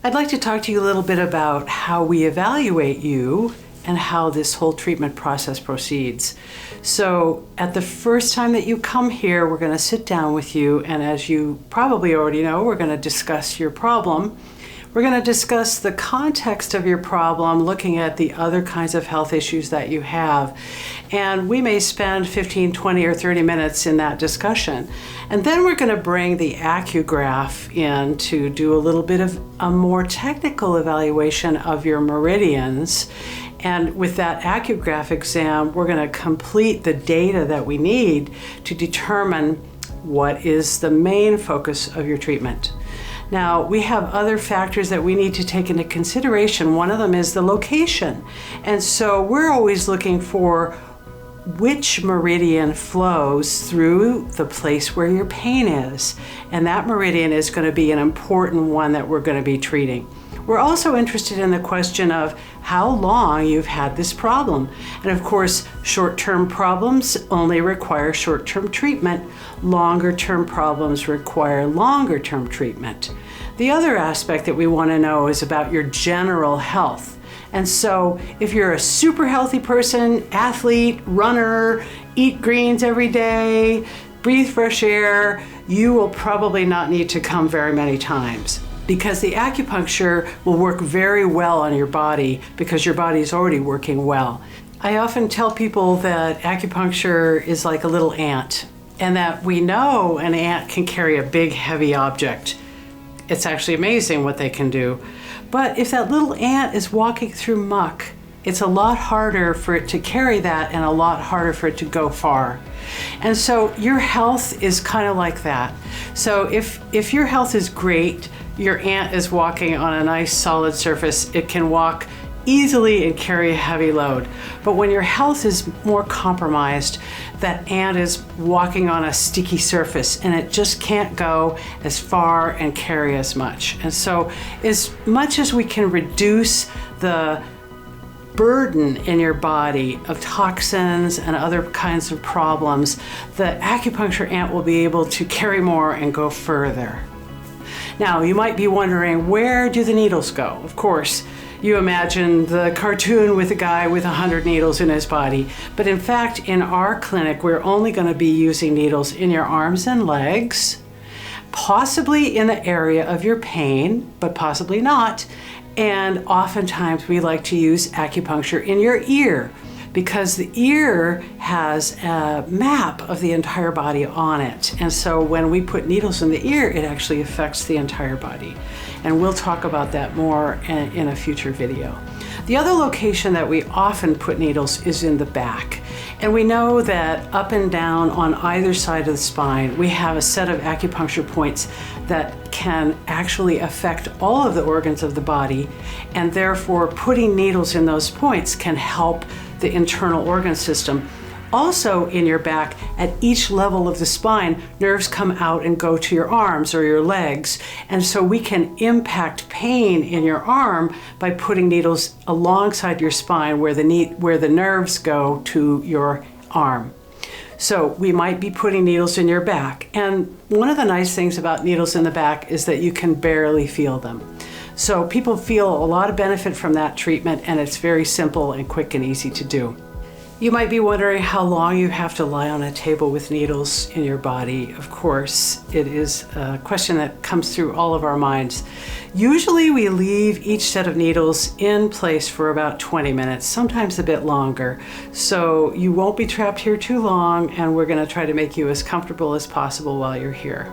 I'd like to talk to you a little bit about how we evaluate you and how this whole treatment process proceeds. So at the first time that you come here, we're going to sit down with you, and as you probably already know, we're going to discuss your problem. We're going to discuss the context of your problem, looking at the other kinds of health issues that you have. And we may spend 15, 20, or 30 minutes in that discussion. And then we're going to bring the accugraph in to do a little bit of a more technical evaluation of your meridians. And with that accugraph exam, we're going to complete the data that we need to determine what is the main focus of your treatment. Now, we have other factors that we need to take into consideration. One of them is the location. And so we're always looking for which meridian flows through the place where your pain is. And that meridian is going to be an important one that we're going to be treating. We're also interested in the question of how long you've had this problem. And of course, short-term problems only require short-term treatment. Longer-term problems require longer-term treatment. The other aspect that we want to know is about your general health. And so if you're a super healthy person, athlete, runner, eat greens every day, breathe fresh air, you will probably not need to come very many times, because the acupuncture will work very well on your body because your body is already working well. I often tell people that acupuncture is like a little ant, and that we know an ant can carry a big, heavy object. It's actually amazing what they can do. But if that little ant is walking through muck, it's a lot harder for it to carry that and a lot harder for it to go far. And so your health is kind of like that. So if your health is great, your ant is walking on a nice solid surface, it can walk easily and carry a heavy load. But when your health is more compromised, that ant is walking on a sticky surface and it just can't go as far and carry as much. And so as much as we can reduce the burden in your body of toxins and other kinds of problems, the acupuncture ant will be able to carry more and go further. Now, you might be wondering, where do the needles go? Of course, you imagine the cartoon with a guy with 100 needles in his body. But in fact, in our clinic, we're only going to be using needles in your arms and legs, possibly in the area of your pain, but possibly not. And oftentimes we like to use acupuncture in your ear, because the ear has a map of the entire body on it. And so when we put needles in the ear, it actually affects the entire body. And we'll talk about that more in a future video. The other location that we often put needles is in the back. And we know that up and down on either side of the spine, we have a set of acupuncture points that can actually affect all of the organs of the body. And therefore, putting needles in those points can help the internal organ system. Also in your back, at each level of the spine, nerves come out and go to your arms or your legs. And so we can impact pain in your arm by putting needles alongside your spine where the nerves go to your arm. So we might be putting needles in your back. And one of the nice things about needles in the back is that you can barely feel them. So people feel a lot of benefit from that treatment, and it's very simple and quick and easy to do. You might be wondering how long you have to lie on a table with needles in your body. Of course, it is a question that comes through all of our minds. Usually we leave each set of needles in place for about 20 minutes, sometimes a bit longer. So you won't be trapped here too long, and we're going to try to make you as comfortable as possible while you're here.